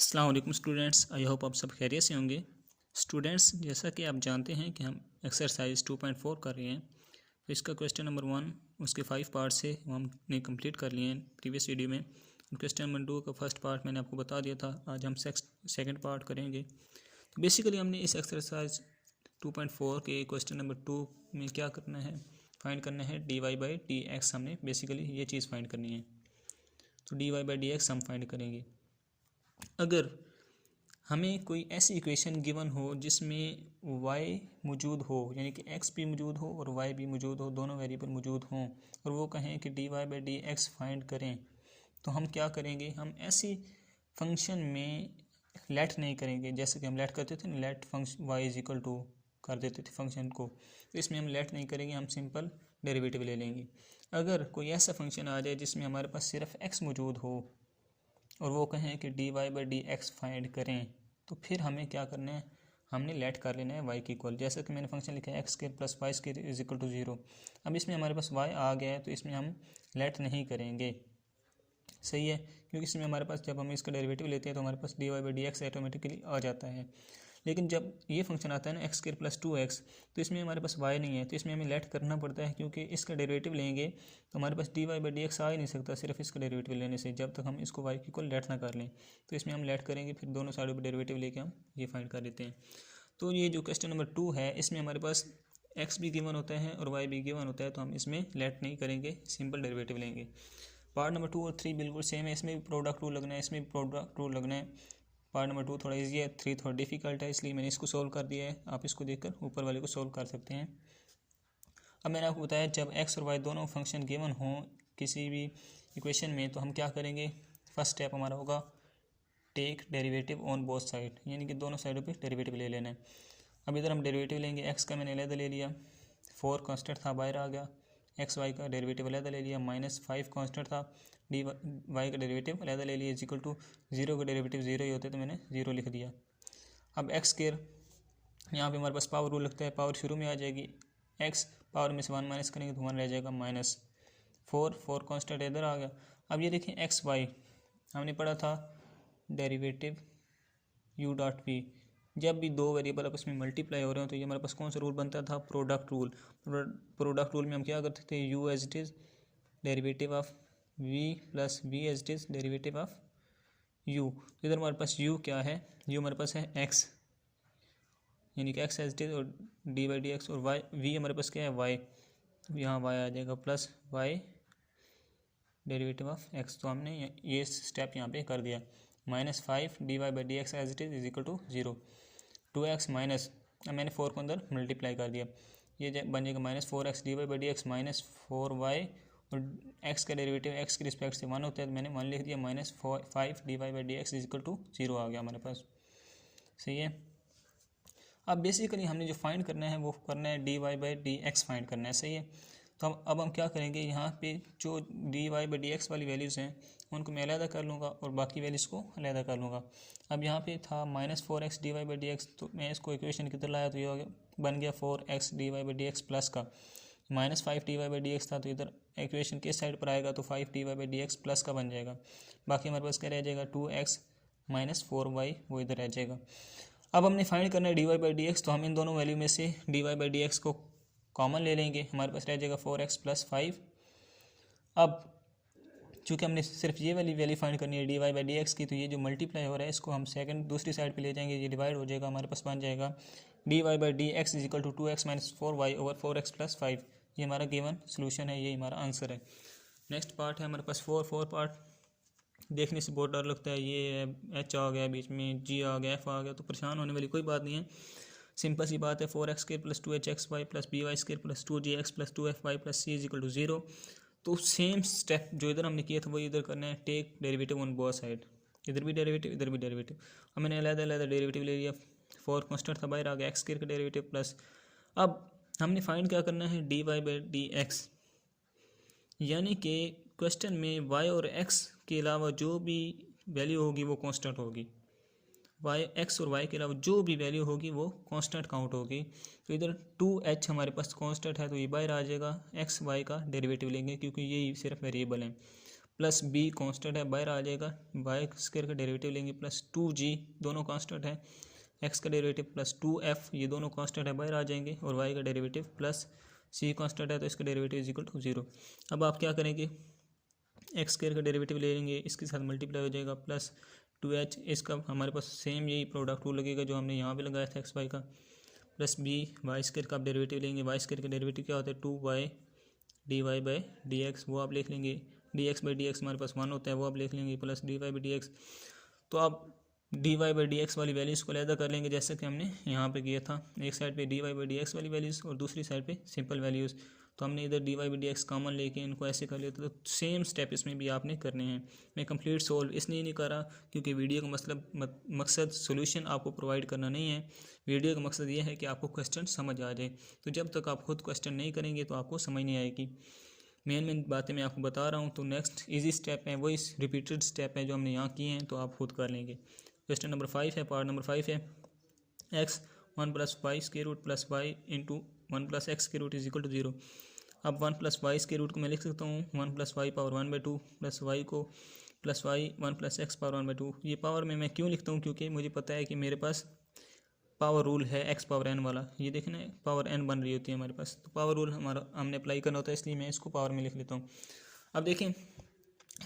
अस्सलाम वालेकुम students, I hope आप सब खैरियत से होंगे। स्टूडेंट्स, जैसा कि आप जानते हैं कि हम एक्सरसाइज 2.4 कर रहे हैं, तो इसका क्वेश्चन नंबर 1 उसके 5 पार्ट से हमने कंप्लीट कर लिए हैं प्रीवियस वीडियो में। क्वेश्चन नंबर 2 का फर्स्ट पार्ट मैंने आपको बता दिया था, आज हम सेकंड पार्ट करेंगे। तो बेसिकली हमने इस एक्सरसाइज 2.4 के क्वेश्चन नंबर 2 में क्या करना है, फाइंड करना है dy/dx। हमने बेसिकली ये चीज़ फाइंड करनी है, तो dy/dx हम फाइंड करेंगे। अगर हमें कोई ऐसी इक्वेशन गिवन हो जिसमें y मौजूद हो, यानी कि x भी मौजूद हो और y भी मौजूद हो, दोनों वेरिएबल मौजूद हों, और वो कहें कि dy/dx फाइंड करें, तो हम क्या करेंगे, हम ऐसी फंक्शन में लेट नहीं करेंगे। जैसे कि हम लेट करते थे ना, let function y is equal to कर देते थे फंक्शन को, तो इसमें हम लेट नहीं करेंगे, हम सिंपल डेरिवेटिव ले लेंगे। अगर कोई ऐसा फंक्शन आ जाए जिसमें हमारे पास सिर्फ x मौजूद हो और वो कहें कि dy/dx फाइंड करें, तो फिर हमें क्या करना है, हमने लेट कर लेना है y की इक्वल। जैसा कि मैंने फंक्शन लिखा है x² + y² is equal to 0। अब इसमें हमारे पास y आ गया है, तो इसमें हम लेट नहीं करेंगे, सही है, क्योंकि इसमें हमारे पास जब हम इसका डेरिवेटिव लेते हैं तो हमारे पास dy/dx ऑटोमेटिकली आ जाता है। लेकिन जब ये फंक्शन आता है ना x² + 2x, तो इसमें हमारे पास y नहीं है, तो इसमें हमें लेट करना पड़ता है, क्योंकि इसका डेरिवेटिव लेंगे तो हमारे पास dy/dx आ ही नहीं सकता सिर्फ इसका डेरिवेटिव लेने से, जब तक हम इसको y की इक्वल लेट ना कर लें। तो इसमें हम लेट करेंगे, फिर दोनों साइडों पर डेरिवेटिव लेके हम ये फाइंड कर लेते हैं। तो ये जो क्वेश्चन नंबर 2 है, इसमें हमारे पास x भी गिवन होता है और y भी गिवन होता है, तो हम इसमें लेट नहीं करेंगे, सिंपल डेरिवेटिव लेंगे। पार्ट नंबर 2 और 3 बिल्कुल सेम है, इसमें भी प्रोडक्ट रूल लगना है, इसमें भी प्रोडक्ट रूल लगना है। पार्ट नंबर 2 थोड़ा इजी है, 3 थोड़ा डिफिकल्ट है, इसलिए मैंने इसको सोल्व कर दिया है। आप इसको देखकर ऊपर वाले को सोल्व कर सकते हैं। अब मैंने आपको बताया, जब x और y दोनों फंक्शन गिवन हों किसी भी इक्वेशन में, तो हम क्या करेंगे, फर्स्ट स्टेप हमारा होगा take derivative on both side, यानी कि दोनों साइडों पे डेरिवेटिव ले लेना है। अब इधर हम डेरिवेटिव लेंगे, x का मैंने अलग ले लिया, 4 कांस्टेंट था बाहर आ गया, एक्स वाई का डेरिवेटिव अलग ले लिया, -5 कांस्टेंट था, डी वाई का डेरिवेटिव अलग ले लिया, इज इक्वल टू 0 का डेरिवेटिव 0 ही होते, तो मैंने 0 लिख दिया। अब x², यहाँ पे हमारे पास पावर रूल लगता है, पावर शुरू में आ जाएगी, x पावर में से 1 माइनस करेंगे तो 1 रह जाएगा, -4 कांस्टेंट इधर आ गया। अब ये देखें x/y, हमने पढ़ा था डेरिवेटिव u.v, जब भी दो वेरिएबल आपस में मल्टीप्लाई हो रहे हो तो ये हमारे पास कौन सा रूल बनता था, प्रोडक्ट रूल। प्रोडक्ट रूल में हम क्या करते थे, u as it is derivative of v plus v as it is derivative of u। इधर हमारे पास u क्या है, u हमारे पास है x, यानी कि x एज इट इज़, और dy/dx, और y v हमारे पास क्या है, y, तो यहाँ y आ जाएगा plus y derivative of x। तो हमने ये स्टेप यहाँ पे कर दिया, -5 dy/dx as it is equal to 0, 2x minus, अब मैंने 4 को अंदर मल्टीप्लाई कर दिया, ये बन जाएगा -4x dy/dx -4y, और x का डेरिवेटिव x के रिस्पेक्ट से 1 होता है, तो मैंने 1 लिख दिया, -5 dy/dx इज इक्वल टू 0 आ गया हमारे पास, सही है। अब बेसिकली हमने जो फाइंड करना है वो करना है dy/dx फाइंड करना है, सही है। तो अब हम क्या करेंगे, यहाँ पे जो dy/dx वाली वैल्यूज़ हैं उनको मैं अलग कर लूँगा और बाकी वैल्यूज़ को अलग कर लूँगा। अब यहाँ पे था -4x dy/dx, तो मैं इसको इक्वेशन की तरह लाया, तो ये बन गया 4x dy/dx प्लस का, -5 dy/dx था, तो इधर इक्वेशन किस साइड पर आएगा, तो 5 dy/dx प्लस का बन जाएगा। बाकी हमारे पास क्या रह जाएगा, 2x -4y, वो इधर रह जाएगा। अब हमने फाइंड करना है dy/dx, तो हम इन दोनों वैल्यू में से dy/dx को कॉमन ले लेंगे, हमारे पास रह जाएगा 4x + 5। अब चूँकि हमने सिर्फ ये वाली वैल्यू फाइंड करनी है dy/dx की, तो ये जो मल्टीप्लाई हो रहा है इसको हम सेकंड दूसरी साइड पे ले जाएंगे, ये डिवाइड हो जाएगा, हमारे पास बन जाएगा dy/dx is equal to 2x - 4y over 4x + 5। ये हमारा गिवन सोल्यूशन है, ये हमारा आंसर है। नेक्स्ट पार्ट है हमारे पास 4 पार्ट देखने से बहुत डर लगता है, ये h आ गया बीच में, g आ गया, f आ गया, तो परेशान होने वाली कोई बात नहीं है, सिंपल सी बात है। 4x² + 2hxy + by² + 2gx + 2fy + c is equal to 0। तो सेम स्टेप जो इधर हमने किया था वो इधर करना है, take derivative on both side, इधर भी डेरिवेटिव इधर भी डेरिवेटिव। अब मैंने अलग डेरिवेटिव ले लिया, 4 कांस्टेंट था बाहर आ गया, x² का डेरिवेटिव प्लस, अब हमने फाइंड क्या करना है, dy/dx, यानी कि क्वेश्चन में y और x के अलावा जो भी वैल्यू होगी वो कांस्टेंट होगी, x और y के अलावा जो भी वैल्यू होगी वो कांस्टेंट काउंट होगी। तो इधर 2h हमारे पास कांस्टेंट है, तो ये बाहर आ जाएगा, x y का डेरिवेटिव लेंगे क्योंकि ये सिर्फ वेरिएबल है, प्लस बी कांस्टेंट है बाहर आ जाएगा, वाई स्क्वायर का डेरिवेटिव लेंगे प्लस 2g दोनों कांस्टेंट है, एक्स का डेरिवेटिव प्लस 2f ये दोनों कांस्टेंट है बाहर आ जाएंगे, और वाई का डेरिवेटिव प्लस सी कांस्टेंट है तो इसका डेरिवेटिव इज इक्वल टू 0। अब आप क्या करेंगे, एक्स स्क्वायर का डेरिवेटिव ले लेंगे, इसके साथ मल्टीप्लाई हो जाएगा प्लस 2h, इसका हमारे पास सेम यही प्रोडक्ट रूल लगेगा जो हमने यहाँ पे लगाया था एक्स वाई का, प्लस बी वाई स्क्वायर का आप डेरिवेटिव लेंगे, वाई स्क्वायर का डेरिवेटिव क्या होता है 2y dy/dx, वो आप लिख लेंगे, dx/dx हमारे पास 1 होता है वो आप लिख लेंगे, प्लस dy/dx। तो आप dy/dx वाली वैल्यूज़ को अलग कर लेंगे जैसे कि हमने यहाँ पे किया था, एक साइड पे dy/dx वाली वैल्यूज़ और दूसरी साइड पे सिंपल वैल्यूज़। तो हमने इधर dy/dx कॉमन लेके इनको ऐसे कर लिया था, तो सेम स्टेप इसमें भी आपने करने हैं। मैं कंप्लीट सोल्व इसलिए नहीं कर रहा क्योंकि वीडियो का मकसद सोल्यूशन आपको प्रोवाइड करना नहीं है, वीडियो का मकसद ये है कि आपको क्वेश्चन समझ आ जाए। तो जब तक आप खुद क्वेश्चन नहीं करेंगे तो आपको समझ नहीं आएगी। मेन बातें मैं आपको बता रहा हूँ। तो नेक्स्ट इजी स्टेप है, वही रिपीटेड स्टेप है जो हमने यहाँ किए हैं, तो आप खुद कर लेंगे। क्वेश्चन नंबर 5 है, पार्ट नंबर 5 है, x 1 + y square root plus y into 1 + x square root is equal to 0। अब 1 + y स्क्वायर रूट को मैं लिख सकता हूँ 1 + y पावर 1/2 प्लस वाई को प्लस वाई 1 + x पावर 1/2। ये पावर में मैं क्यों लिखता हूँ, क्योंकि मुझे पता है कि मेरे पास पावर रूल है x पावर n वाला, ये देखें ना पावर n बन रही होती है हमारे पास, तो पावर रूल हमारा हमने अप्लाई करना होता है, इसलिए मैं इसको पावर में लिख लेता हूँ। अब देखें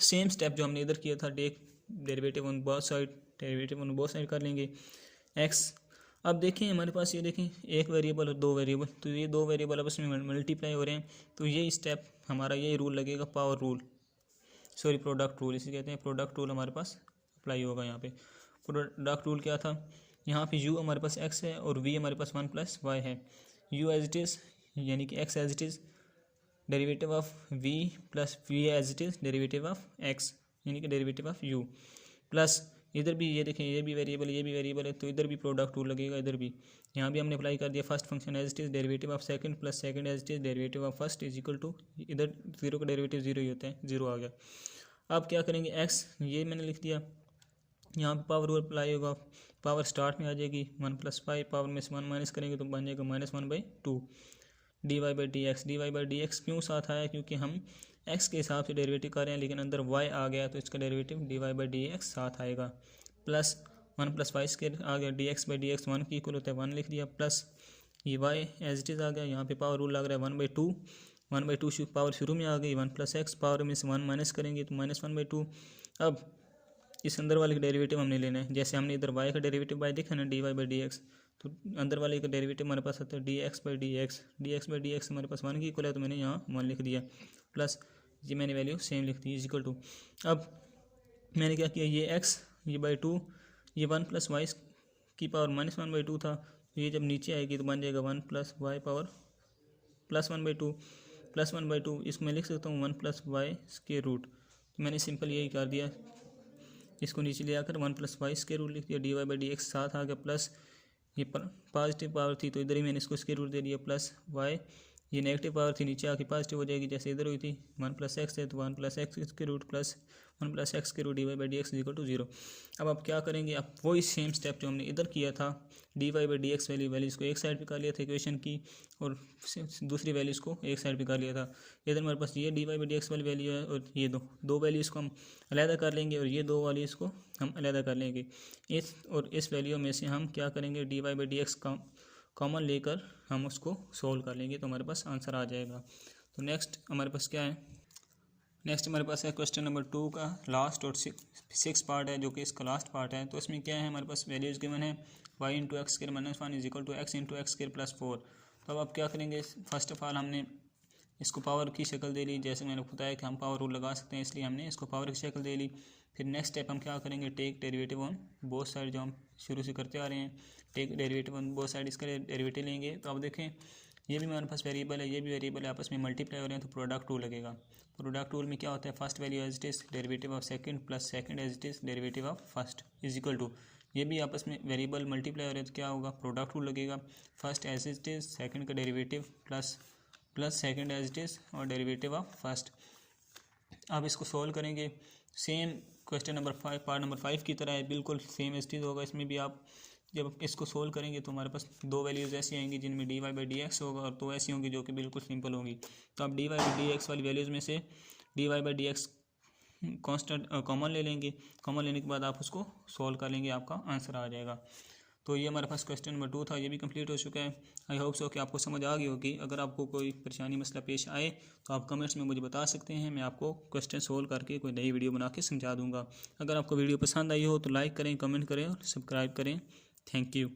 सेम स्टेप जो हमने इधर किया था, take derivative on both side, derivative on both side कर लेंगे x। अब देखें हमारे पास ये देखें एक वेरिएबल और दो वेरिएबल, तो ये दो वेरिएबल आपस में मल्टीप्लाई हो रहे हैं, तो ये स्टेप हमारा यही रूल लगेगा, power rule, sorry product rule इसे कहते हैं, प्रोडक्ट रूल हमारे पास अप्लाई होगा यहाँ पे। प्रोडक्ट रूल क्या था, यहाँ पे u हमारे पास x है और v हमारे पास 1 + y है, u एज इट इज़ यानी कि x as it is derivative of v plus v as it is derivative of x यानी कि डेरिवेटिव ऑफ u, प्लस इधर भी ये देखें ये भी वेरिएबल है, तो इधर भी प्रोडक्ट रूल लगेगा, इधर भी यहाँ भी हमने अप्लाई कर दिया, first function as it is derivative of second plus second as it is derivative of first is equal to, इधर 0 का डेरिवेटिव 0 ही होता है, 0 आ गया। अब क्या करेंगे x ये मैंने लिख दिया, यहाँ पे पावर रूल अप्लाई होगा, पावर स्टार्ट में आ जाएगी 1 + 5, पावर में से 1 माइनस करेंगे तो बन जाएगा -1/2 dy/dx क्यों साथ आया, क्योंकि हम x के हिसाब से डेरिवेटिव कर रहे हैं, लेकिन अंदर y आ गया तो इसका डेरिवेटिव dy/dx साथ आएगा, प्लस 1 + y स्क्वायर आ गया, dx/dx 1 की इक्वल होता है 1 लिख दिया, प्लस ये y एज इट इज़ आ गया, यहाँ पे पावर रूल लग रहा है 1/2 पावर शुरू में आ गई, 1 + x पावर में से 1 माइनस करेंगे तो -1/2। अब इस अंदर वाले का डेरिवेटिव हमने लेना है, जैसे हमने इधर y का डेरिवेटिव y देखा ना dy/dx, तो अंदर वाले का डेरिवेटिव हमारे पास आता है dx/dx हमारे पास 1 की इक्वल है, तो मैंने यहाँ 1 लिख दिया, प्लस ये मैंने वैल्यू सेम लिख दी इज इक्वल टू। अब मैंने क्या किया, ये x ये /2 ये 1 + y की पावर -1/2 था, तो ये जब नीचे आएगी तो बन जाएगा 1 + y पावर +1/2 इसको मैं लिख सकता हूँ 1 + y स्क्वायर रूट, तो मैंने सिंपल यही कर दिया, इसको नीचे ले आकर 1 + y स्क्वायर रूट लिख दिया, dy/dx साथ आ गया, प्लस ये पॉजिटिव पावर थी तो इधर ही मैंने इसको स्क्वायर रूट दे दिया, प्लस y ये नेगेटिव पावर थी नीचे आके पॉजिटिव हो जाएगी, जैसे इधर हुई थी 1 + x है तो 1 + x square root plus 1 + x square root dy/dx is equal to 0। अब आप क्या करेंगे, आप वही सेम स्टेप जो हमने इधर किया था, dy/dx वैल्यूज़ को एक साइड पे कर लिया था इक्वेशन की, और दूसरी वैल्यूज़ को एक साइड पे कर लिया था। इधर हमारे पास ये dy/dx वाली वैल्यू है और ये दो वैल्यूज़ को हम अलहदा कर लेंगे, और ये दो वैल्यूज़ को हम अलहदा कर लेंगे, इस वैल्यू में से हम क्या करेंगे dy/dx कॉमन लेकर हम उसको सोल्व कर लेंगे, तो हमारे पास आंसर आ जाएगा। तो नेक्स्ट हमारे पास क्या है, नेक्स्ट हमारे पास है क्वेश्चन नंबर 2 का लास्ट और 6 पार्ट है, जो कि इसका लास्ट पार्ट है। तो इसमें क्या है, हमारे पास वैल्यूज़ गिवन है y × x² - 1 is equal to x × x² + 4। तो अब आप क्या करेंगे, फर्स्ट ऑफ ऑल हमने इसको पावर की शक्ल दे ली, जैसे मैंने बताया कि हम पावर रूल लगा सकते हैं, इसलिए हमने इसको पावर की शक्ल दे ली। फिर नेक्स्ट स्टेप हम क्या करेंगे, take derivative on both side, जो हम शुरू से करते आ रहे हैं, take derivative on both side, इसका डेरिवेटिव लेंगे। तो अब देखें ये भी हमारे पास वेरिएबल है, ये भी वेरिएबल है, आपस में मल्टीप्लाई हो रहे हैं, तो प्रोडक्ट रूल लगेगा। प्रोडक्ट रूल में क्या होता है, first value as it is derivative of second plus second as it is derivative of first is equal to, ये भी आपस में वेरिएबल मल्टीप्लाई हो रहे हैं, तो क्या होगा, प्रोडक्ट रूल लगेगा। First as it is second का derivative plus second as it is और डेरिवेटिव ऑफ फर्स्ट। अब इसको सोल्व करेंगे, same question number 5 part number 5 की तरह है, बिल्कुल सेम एज होगा। इसमें भी आप जब इसको सोल्व करेंगे तो हमारे पास दो वैल्यूज़ ऐसी आएंगी जिनमें dy/dx होगा, और दो ऐसी होंगी जो कि बिल्कुल सिंपल होंगी। तो आप dy/dx वाली वैल्यूज़ में से dy/dx कांस्टेंट कॉमन ले लेंगे। कॉमन लेने के बाद आप उसको सॉल्व कर लेंगे, आपका आंसर आ जाएगा। तो ये हमारे पास क्वेश्चन नंबर 2 था, ये भी कंप्लीट हो चुका है। आई होप सो कि आपको समझ आ गई होगी। अगर आपको कोई परेशानी मसला पेश आए तो आप कमेंट्स में मुझे बता सकते हैं, मैं आपको क्वेश्चन सोल्व करके कोई नई वीडियो बना के समझा दूंगा। अगर आपको वीडियो पसंद आई हो तो लाइक करें, कमेंट करें और सब्सक्राइब करें। Thank you.